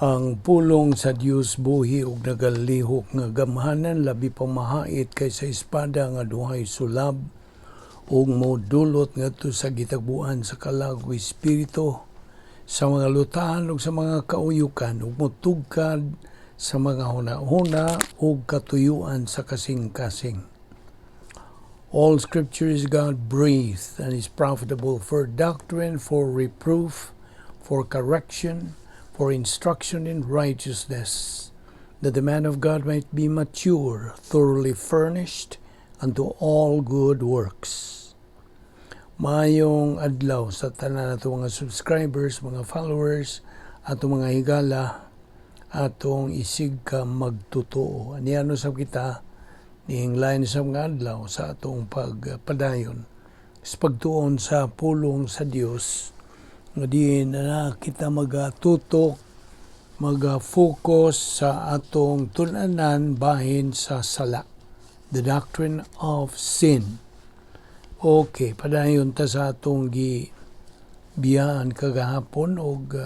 Ang pulong sa Dios buhi ug nagalihok nga gamhanan labi pa mahait kaysa espada nga duhay sulab ug modulot ngadto sa gitagbuan sa kalagog espiritu sa mga lutahan ug sa mga kauyukan ug motugkad sa mga hunahuna ug katuyuan sa kasing-kasing. All scripture is God-breathed and is profitable for doctrine, for reproof, for correction, for instruction in righteousness, that the man of God might be mature, thoroughly furnished unto all good works. Mayong adlaw sa tanan nato mga subscribers, mga followers, ato mga higala, atong isig ka magtotoo. Aniano sab kita nihinglayan sa mga adlaw sa atong pagpadayon sa pagtuon sa pulong sa Dios nga diin na kita magatutok, mag-focus sa atong tun-anan bahin sa sala, the doctrine of sin. Okay, padayon ta sa atong gibiyaan kagahapon og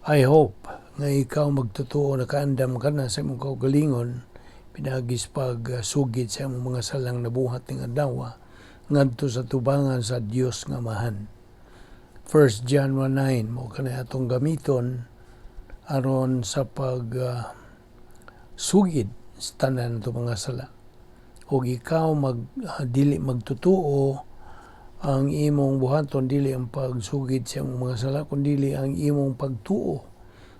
I hope nga ikaw magtotoo nakaandam ka na sa imong kaugalingon pinagis pag sugid sa imong mga salang nabuhat ning adlaw ngadto sa tubangan sa Dios nga Amahan. 1 John 1:9 mo kanay atong gamiton aron sa pag sugid sa tanan nato mga sala. Og ikaw dili magtutuo ang imong buhaton dili ang pagsugid sa imong mga sala kundi ang imong pagtuo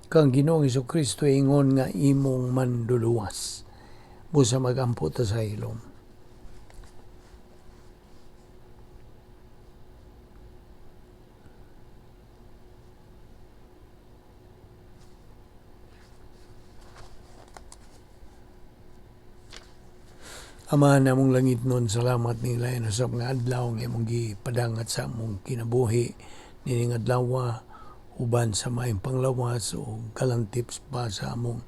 kang Ginoong Hesukristo ingon nga imong manduluwas. Busa magampo ta sa ilong. Ama namong langit nun, salamat nila sa mga adlaw nga imong gipadangat sa among kinabuhi nining adlaw uban sa maayong panglawas o kalantips pa sa among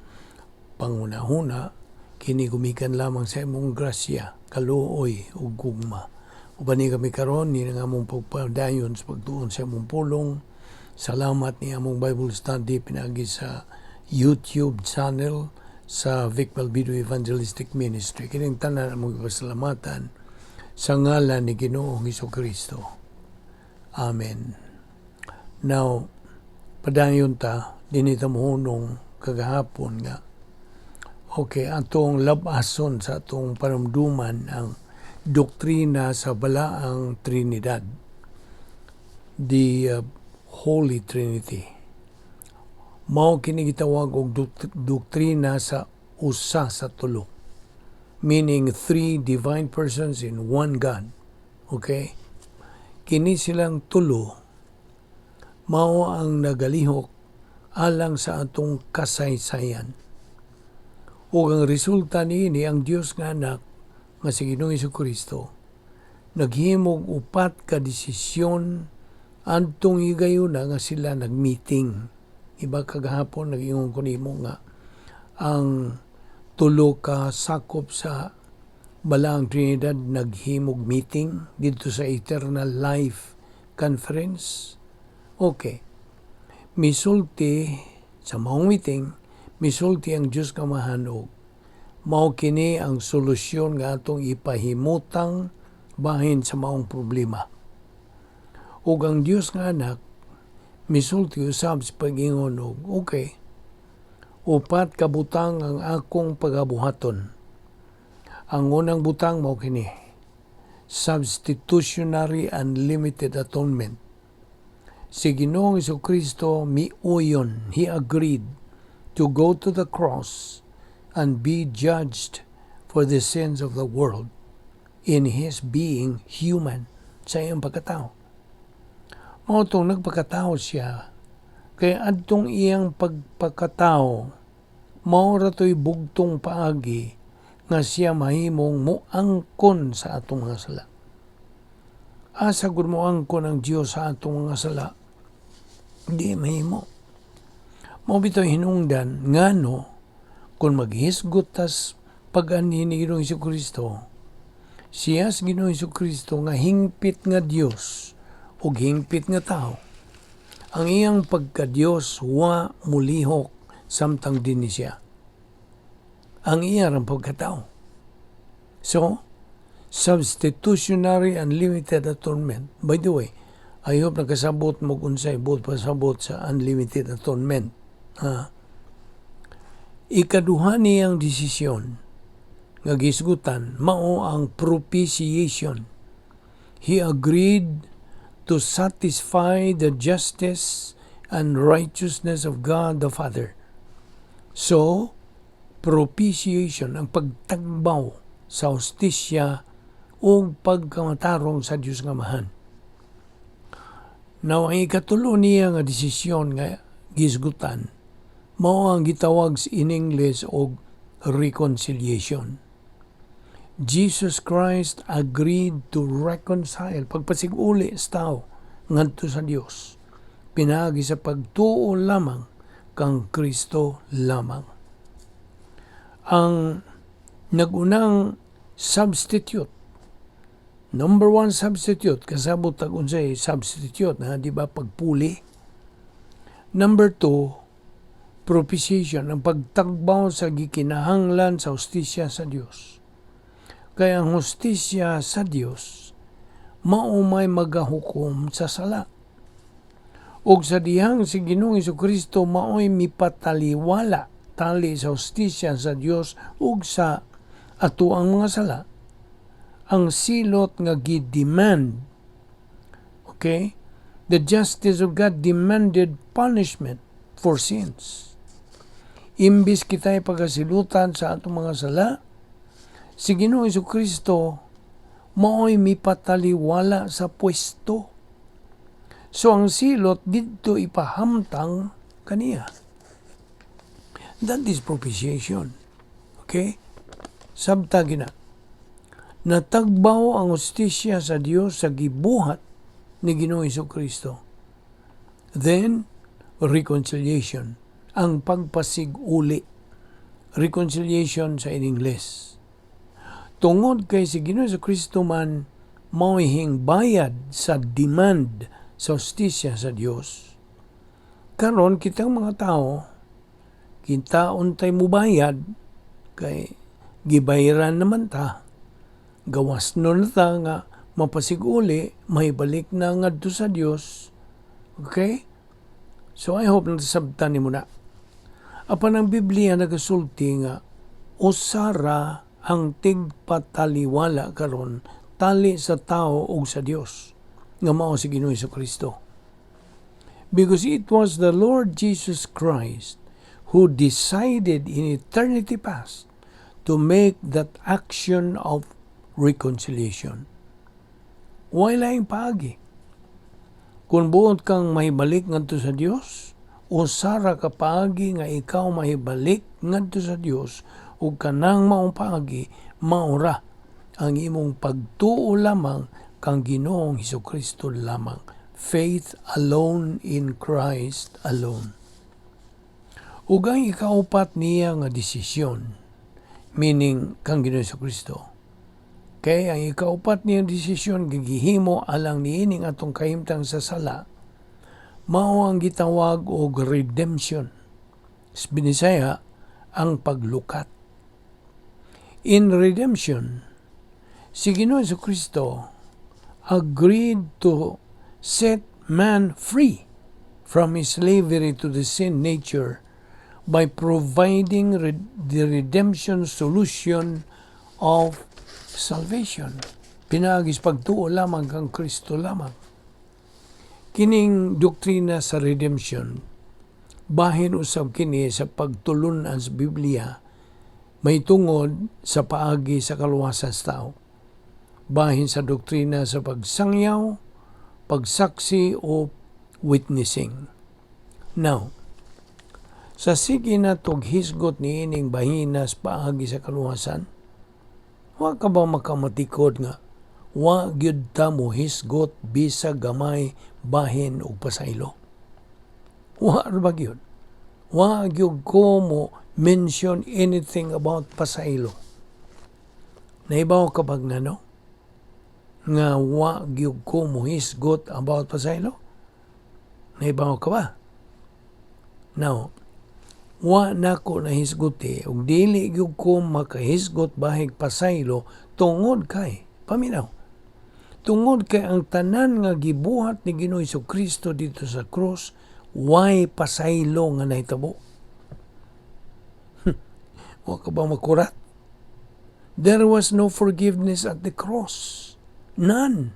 pangunahuna kini gumikan lamang sa imong grasya, kaluoy ug gugma. Uban ni kami karon ni nga among pagpadayon sa pagtuon sa among pulong. Salamat ni among Bible study pinagi sa YouTube channel sa Balbido Evangelistic Ministry. Kining tanan among pasalamatan sa ngalan ni Ginoong Hesukristo. Amen. Now, padayon ta dinita mohunong kagahapon nga okay, atong labason sa atong panumduman ang doktrina sa balaang Trinidad, the Holy Trinity. Mao kini gitawag og doktrina sa usa sa tulo, meaning three divine persons in one God. Okay? Kini silang tulo mao ang nagalihok alang sa atong kasaysayan. Ug ang resulta niini ang Dios nga anak nga si Ginoong Hesukristo naghimog upat ka desisyon adtong higayuna nga sila nagmeeting. Iba kagahapon nag-ingon ko nimo nga ang tulo ka sakop sa balaang Trinidad naghimog meeting dito sa Eternal Life Conference. Okay. Misulti sa maong meeting, misulti ang Diyos nga mahanog. Mao kini ang solusyon nga atong ipahimutang bahin sa maong problema. Ug ang Diyos nga anak misulti usab sa pag-ingon og okay, upat ka butang ang akong pagabuhaton. Ang unang butang mao kini, substitutionary unlimited atonement. Si Ginoong Hesukristo miuyon, he agreed to go to the cross and be judged for the sins of the world in his being human sa iyang pagkatao. Mao tong nagpakatao siya kaya adtong iyang pagpakatao mao ra toy bugtong paagi nga siya mahimong muangkon sa atong mga sala. Asa gud moangkon ang Dios sa atong mga sala? Di mahimo. Mao bitaw hinungdan ngano kung maghisgot tas pag-anhi ni Ginoong Hesukristo, siya sa Ginoong Hesukristo nga hingpit nga Dios ug hingpit nga tao. Ang iyang pagka-Dios wa mulihok samtang din ni siya. Ang iyang pagkatao. So, substitutionary unlimited atonement. By the way, I hope nakasabot mo kung sa ibot pasabot sa unlimited atonement. Ikaduha niyang desisyon nga gisgutan mao ang propitiation. He agreed to satisfy the justice and righteousness of God the Father. So, propitiation, ang pagtagbaw sa hustisya o pagkamatarong sa Diyos nga Amahan. Now, ang ikatulo niya nga desisyon nga gisgutan, mao ang gitawag in English og reconciliation. Jesus Christ agreed to reconcile, pagpasiguli sa tao ngadto sa Dios, pinaagi sa pagtuo lamang kang Kristo lamang. Ang nagunang substitute, number one substitute, kasabot tag unsay substitute na di ba pagpuli. Number two, propitiation, ang pagtagbaw sa gikinahanglan sa hustisya sa Dios. Kaya ang hustisya sa Dios mao may magahukom sa sala. Ug sa dihang si Ginoong Jesucristo mao'y mipataliwala tali sa hustisya sa Dios ug sa atuang mga sala. Ang silot nga gi-demand, okay, the justice of God demanded punishment for sins. Imbis kita'y pagasilutan sa atong mga sala, si Ginoong Jesucristo mao'y mipataliwala sa pwesto. So ang silot dito ipahamtang kaniya. That is propitiation. Okay? Sabtagi na. Natagbaw ang hustisya sa Dios sa gibuhat ni Ginoong Jesucristo. Then, reconciliation. Ang pagpasig-uli. Reconciliation sa English. Tungod kay si Ginoong Jesucristo man mauhing bayad sa demand sa hustisya sa Dios. Karon kitang mga tao, kita untay mubayad kay gibayaran naman ta. Gawas nun na ta nga mapasig-uli, may balik na ngadto sa Dios. Okay? So I hope nasabtan ni mo na. Apan ang Biblia nagasulti nga usara ang tigpataliwala karon tali sa tao ug sa Dios nga mao si Ginoong Jesucristo. Because it was the Lord Jesus Christ who decided in eternity past to make that action of reconciliation. Wala laing paagi. Kung buot kang mahibalik ngadto sa Dios, usara ka paagi nga ikaw mahibalik ngadto sa Dios ug kanang maong paagi maura ang imong pagtuo lamang kang Ginoong Hesukristo lamang. Faith alone in Christ alone. Ug ang ikaupat niya nga desisyon, meaning kang Ginoong Hesukristo. Kaya ang ikaupat niyang desisyon gigihimo alang niining atong kahimtang sa sala, mao ang gitawag og redemption. Sa Binisaya, ang paglukat. In redemption, si Ginoong Jesucristo agreed to set man free from his slavery to the sin nature by providing the redemption solution of salvation. Pinagis pagtuo lamang kang Kristo lamang. Kining doktrina sa redemption, bahin usab kini sa pagtulunan sa Biblia, may tungod sa paagi sa kaluwasan sa tao. Bahin sa doktrina sa pagsangyaw, pagsaksi o witnessing. Now, sa sige na hisgot ni ining bahinas paagi sa kaluwasan, wa ka ba makamatikod nga wa gyud ta mo hisgot bisa gamay bahin og pasaylo? Wa ba gyud? Wa gyud ko mo mention anything about pasaylo. Naibaw ka bag nano? Nga wa gyud ko mo hisgot about pasaylo? Naibaw ka ba? Now, wa nako nahisguti ug dili gyud ko makahisgot bahig pasaylo tungod kay paminaw. Tungod kay ang tanan nga gibuhat ni Ginoong Jesucristo dito sa cross way pasaylo nga nahitabo. Wa ka ba makurat? There was no forgiveness at the cross. None.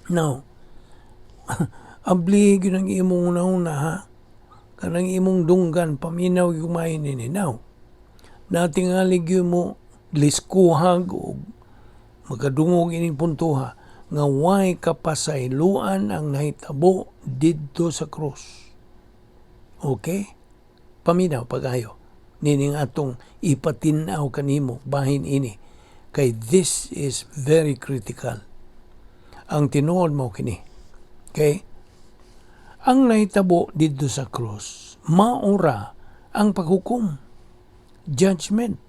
Now, abli yun ang imong una ha. Kanang imong dunggan, paminaw yumayin nini. Now, natingalig yun mo liskuhag o makadungog ining puntuha nga way kapasayloan ang nahitabo didto sa cross. Okay? Paminaw pagayo. Nining atong ipatinaw kanimo bahin ini. Kay this is very critical. Ang tinuod mo kini. Okay? Ang nahitabo didto sa cross, maura ang paghukom. Judgment.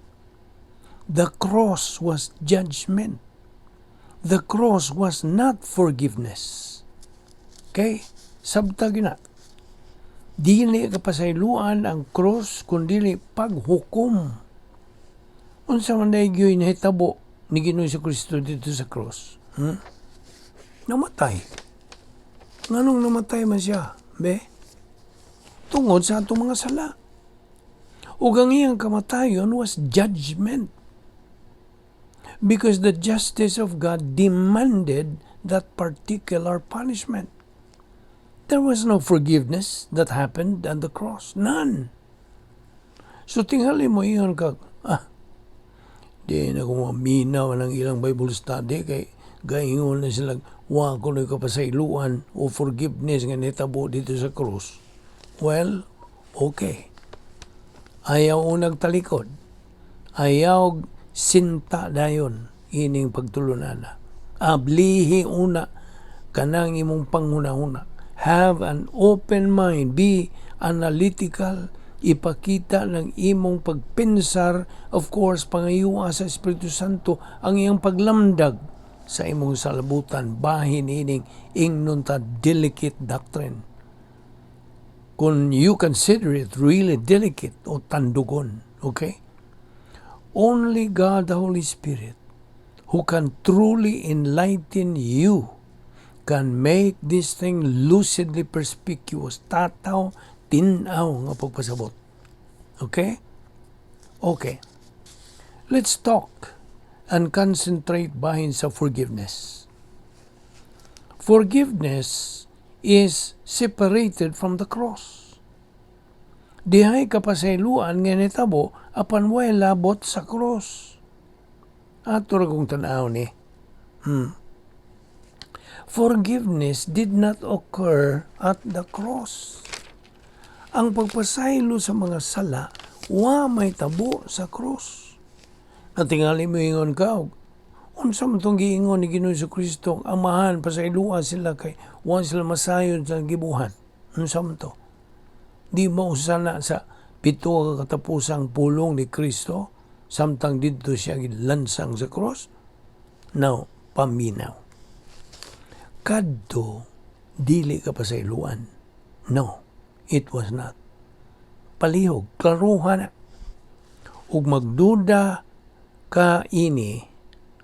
The cross was judgment. The cross was not forgiveness. Okay? Sabtag na. Dili kapasayloan ang cross kundili paghukom. Unsa man daygoy nahitabo ni Ginoong Jesucristo dito sa cross? Namatay. Nganong namatay man siya? Be? Tungod sa atong mga sala. Ug ang iyang kamatayon was judgment. Because the justice of God demanded that particular punishment. There was no forgiveness that happened on the cross. None. So tingali mo iyon kag, di na ko maminaw ng ilang Bible study kay gaingon na sila, wa ko na kapasayloan o forgiveness nga nitabo dito sa cross. Well, okay. Ayaw unag talikod. Ayaw sinta dayon ining pagtulunana. Ablihi una kanang imong panghuna-huna. Have an open mind. Be analytical. Ipakita ng imong pagpinsar. Of course, pangayuwa sa Espiritu Santo ang iyang paglamdag sa imong salabutan. Bahin ining ingnon ta delicate doctrine. Kung you consider it really delicate o tandugon. Okay? Only God, the Holy Spirit, who can truly enlighten you, can make this thing lucidly perspicuous. Tataw, tinaw nga pagpasabot. Okay? Okay. Let's talk and concentrate bahin sa forgiveness. Forgiveness is separated from the cross. Dihay kapasayloan nga nitabo apan way labot sa cross. Ato ra kong tanaw ni. Forgiveness did not occur at the cross. Ang pagpasaylo sa mga sala, wa may tabo sa cross. Natingali mo ingon ka, unsa man itong giingon ni Ginoong Jesucristo, amahan, pasayloan sila kay wa sila masayon sa gibuhat. Unsa man to? Di mo usana sa pito ka katapusang pulong ni Kristo, samtang dito siya gilansang sa cross? Now, paminaw. Kadto, dili ka pasayloan. No, it was not. Palihog, klaruhan na. Ug magduda ka ini,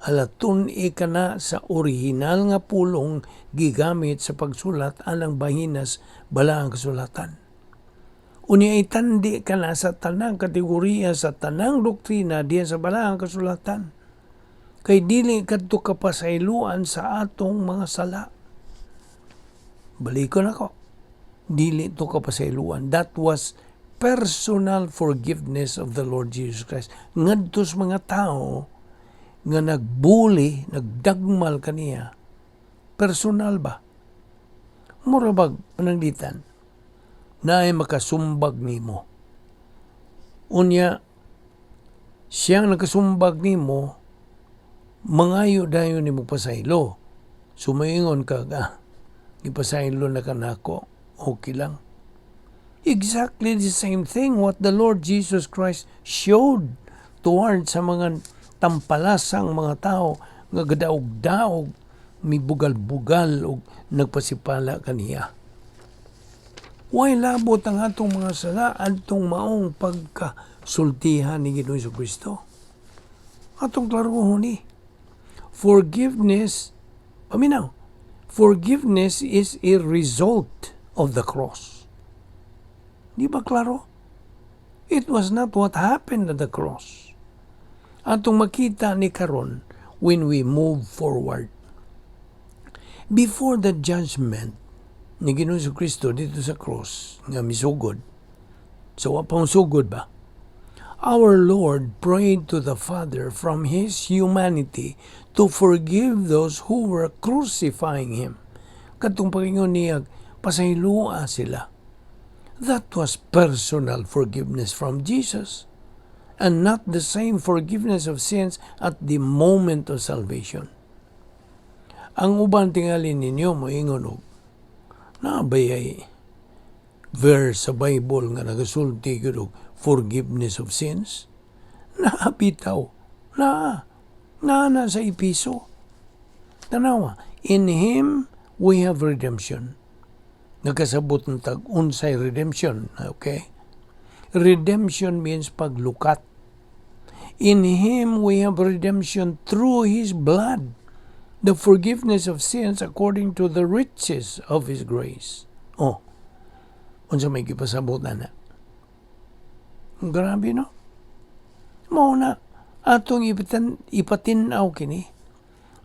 alatun ka na sa orihinal nga pulong gigamit sa pagsulat alang bahinas balaang kasulatan. Unya itandi ka na sa tanang kategorya sa tanang doktrina diya sa balaang kasulatan. Kay dili kadto kapasayloan sa atong mga sala. Balikon ako. Dili to kapasayloan. That was personal forgiveness of the Lord Jesus Christ. Ngadtos mga tao nga nagbuli, nagdagmal kaniya. Personal ba? Murabag pananglitan na ay makasumbag nimo. Unya, siyang nakasumbag nimo, mangayo dayon ni mo pasaylo. Sumaingon ka, ipasaylo na kanako, okay lang. Exactly the same thing what the Lord Jesus Christ showed toward sa mga tampalasang mga tao nga gadaog-daog, may bugal-bugal o nagpasipala kaniya. Way labot ang atong mga sala adtong maong pagkasultihan ni Ginoong Kristo. Atong klarohon ni. Forgiveness, paminaw, forgiveness is a result of the cross. Di ba klaro? It was not what happened at the cross. Atong makita ni karon when we move forward. Before the judgment ni Ginoong Kristo dito sa cross nga misugod, so wapang sugod ba? Our Lord prayed to the Father from His humanity to forgive those who were crucifying Him. Katong Panginoon niya, pasaylua sila. That was personal forgiveness from Jesus and not the same forgiveness of sins at the moment of salvation. Ang uban tingali ninyo moingon og nabayay verse sa Bible nga nagasulti gyud og forgiveness of sins. Naabitaw. Na sa Episo. Tanawa, in Him we have redemption. Nagkasabot ng tag-unsay redemption. Okay? Redemption means paglukat. In Him we have redemption through His blood, the forgiveness of sins according to the riches of His grace. Oh, unsa may gipasabot na. Grabe, no? Mauna, atong ipatinaw kini.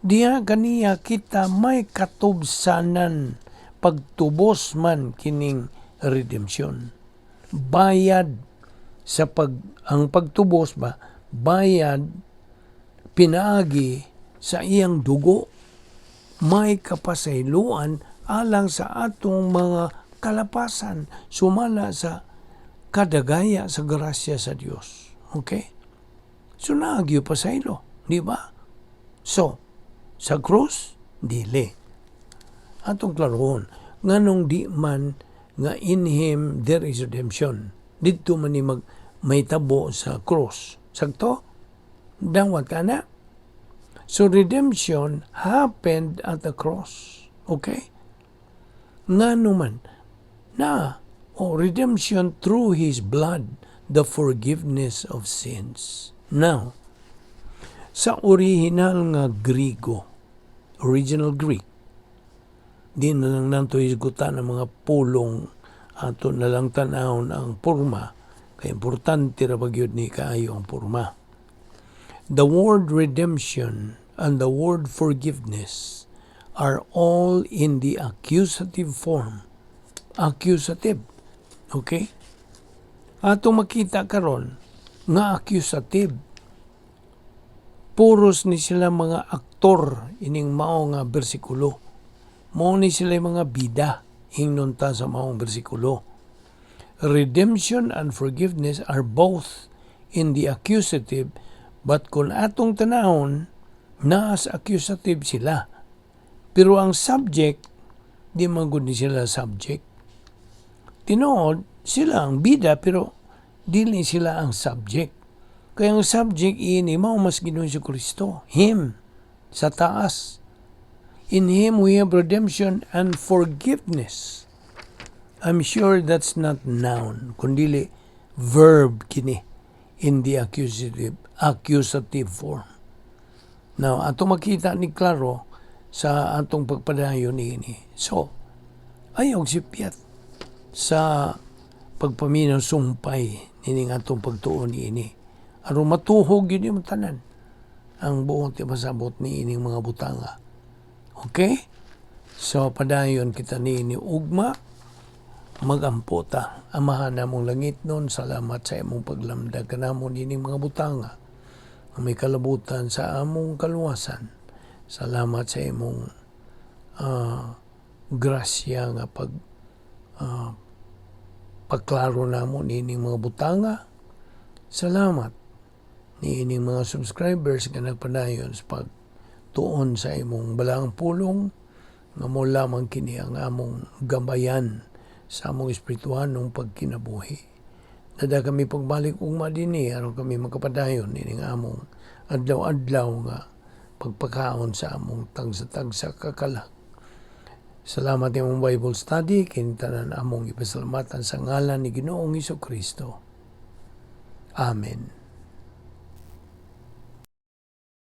Diha kaniya kita may katubsanan pagtubos man kining redemption. Bayad sa ang pagtubos ba, bayad pinaagi sa iyang dugo, may kapasayloan alang sa atong mga kalapasan sumala sa kadagaya sa grasya sa Dios. Okay? So naagyo pasaylo, di ba? So, sa cross, dili. Atong klarohon, nganong di man nga in Him there is redemption. Dito man ni may tabo sa cross. Sakto? Dawat ka na. So redemption happened at the cross. Okay? Ngano man redemption through His blood, the forgiveness of sins. Now, sa original nga Griego, original Greek, di na lang nanto isgutan ang mga pulong ato na lang tanahon ang porma, kaya importante ra bagyod ni kaayo ang porma. The word redemption and the word forgiveness are all in the accusative form. Accusative. Okay? Atong makita karon nga accusative. Puros ni sila mga aktor ining mao nga bersikulo. Mao ni sila mga bida ingnon ta sa maong bersikulo. Redemption and forgiveness are both in the accusative, but kung atong tanahon, naas accusative sila. Pero ang subject, di man gud ni sila subject. Tinuod, sila ang bida pero dili sila ang subject. Kaya ang subject ini mao mas Ginoong Kristo, Him, sa taas. In Him we have redemption and forgiveness. I'm sure that's not noun, kundi verb kini in the accusative form. Now, atong makita ni klaro sa atong pagpadayon ini. So, ayaw sipyat sa pagpaminaw sumpay nining atong pagtuon ini. Aron matuhog yun yung tanan ang buong pasabot ni ining mga butanga. Okay? So, padayon kita ni ugma, magampo ta. Amahan na mong langit nun, salamat sa imong paglamdag ka namon ining mga butanga. May kalabutan sa among kaluwasan. Salamat sa imong grasya nga pagklaro namon ining mga butanga. Salamat ni ining mga subscribers nga nagpadayon sa pagtuon sa imong balang pulong nga mo lamang kini ang among gabayan sa among espirituhanong pagkinabuhi. Nada kami pagbalik ugma dinhi aron kami makapadayon ining among adlaw-adlaw nga pagpakaon sa among tagsa-tagsa kakalag. Salamat imong Bible study, kinitanan among ipasalamatan sa ngalan ni Ginoong Hesukristo. Amen.